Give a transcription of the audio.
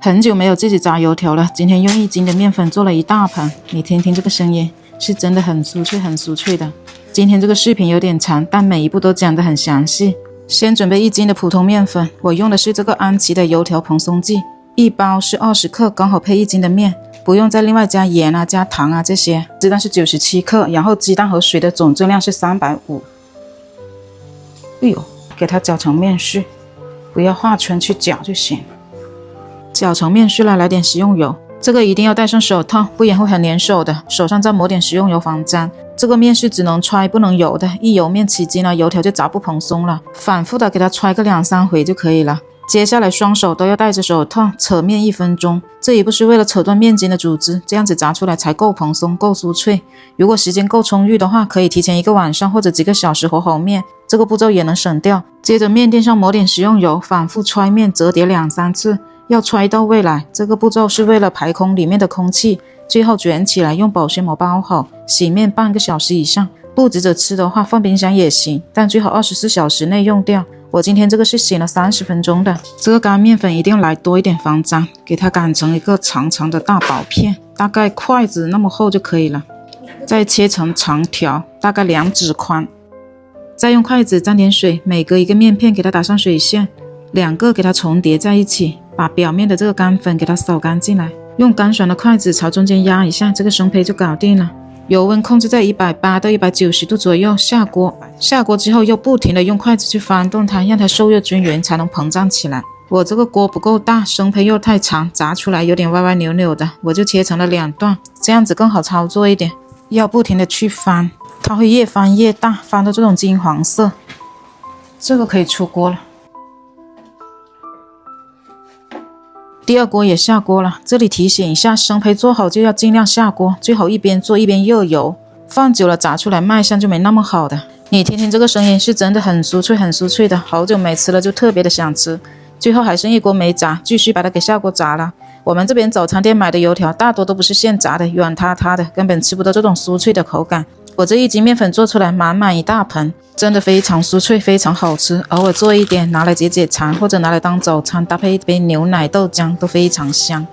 很久沒有自己炸油條了，今天用1斤的麵粉做了一大盆，你聽聽這個聲音，是真的很酥脆很酥脆的。今天這個視頻有點長，但每一步都講得很詳細。先準備1斤的普通麵粉，我用的是這個安琪的油條蓬鬆劑，1包是20克，剛好配1斤的麵，不用再另外加鹽啊、加糖啊這些。鸡蛋是97克，然後鸡蛋和水的總重量是350。哎呦，給它攪成麵絮，不要畫圈去攪就行。攪成麵絮了，來點食用油，這個一定要戴上手套，不然會很粘手的。手上再抹點食用油防粘。這個麵是只能揣不能揉的，一揉面起筋了，油條就炸不蓬鬆了。反复的給它揣個2、3回就可以了。接下來雙手都要戴着手套，扯面1分鐘。這一步是為了扯斷面筋的組織，這樣子炸出來才夠蓬鬆夠酥脆。如果時間夠充裕的話，可以提前1個晚上或者幾個小時和好面，這個步驟也能省掉。接着面墊上抹點食用油，反复揣面，折疊2、3次，要揣到位来。這個步驟是為了排空裡面的空氣。最後捲起来，用保鮮膜包好，洗面半個小時以上。不急着吃的話，放冰箱也行，但最好24小時內用掉。我今天這個是醒了30分鐘的。這個乾麵粉一定要來多一點防粘，給它擀成一個長長的大薄片，大概筷子那麼厚就可以了。再切成長條，大概2指寬。再用筷子沾點水，每隔一個麵片給它打上水線，2個給它重疊在一起，把表面的這個乾粉給它掃乾淨來。用乾爽的筷子朝中間壓一下，這個生胚就搞定了。油溫控制在180到190度左右，下鍋。下鍋之後又不停的用筷子去翻動它，讓它受熱均匀，才能膨脹起來。我這個鍋不夠大，生胚又太長，炸出來有點歪歪扭扭的，我就切成了2段，這樣子更好操作一點。要不停的去翻，它會越翻越大，翻到這種金黃色。這個可以出鍋了。第二鍋也下鍋了，這裡提醒一下，生胚做好就要盡量下鍋，最好一邊做一邊熱油，放久了炸出來賣相就沒那麼好的。你聽听這個聲音，是真的很酥脆很酥脆的，好久沒吃了就特別的想吃。最後還剩1鍋沒炸，繼續把它給下鍋炸了。我們這邊早餐店買的油條大多都不是現炸的，軟塌塌的，根本吃不到這種酥脆的口感。我這1斤麵粉做出來滿滿一大盆，真的非常酥脆，非常好吃。偶爾做一點拿來解解饞，或者拿來當早餐，搭配一杯牛奶豆漿都非常香。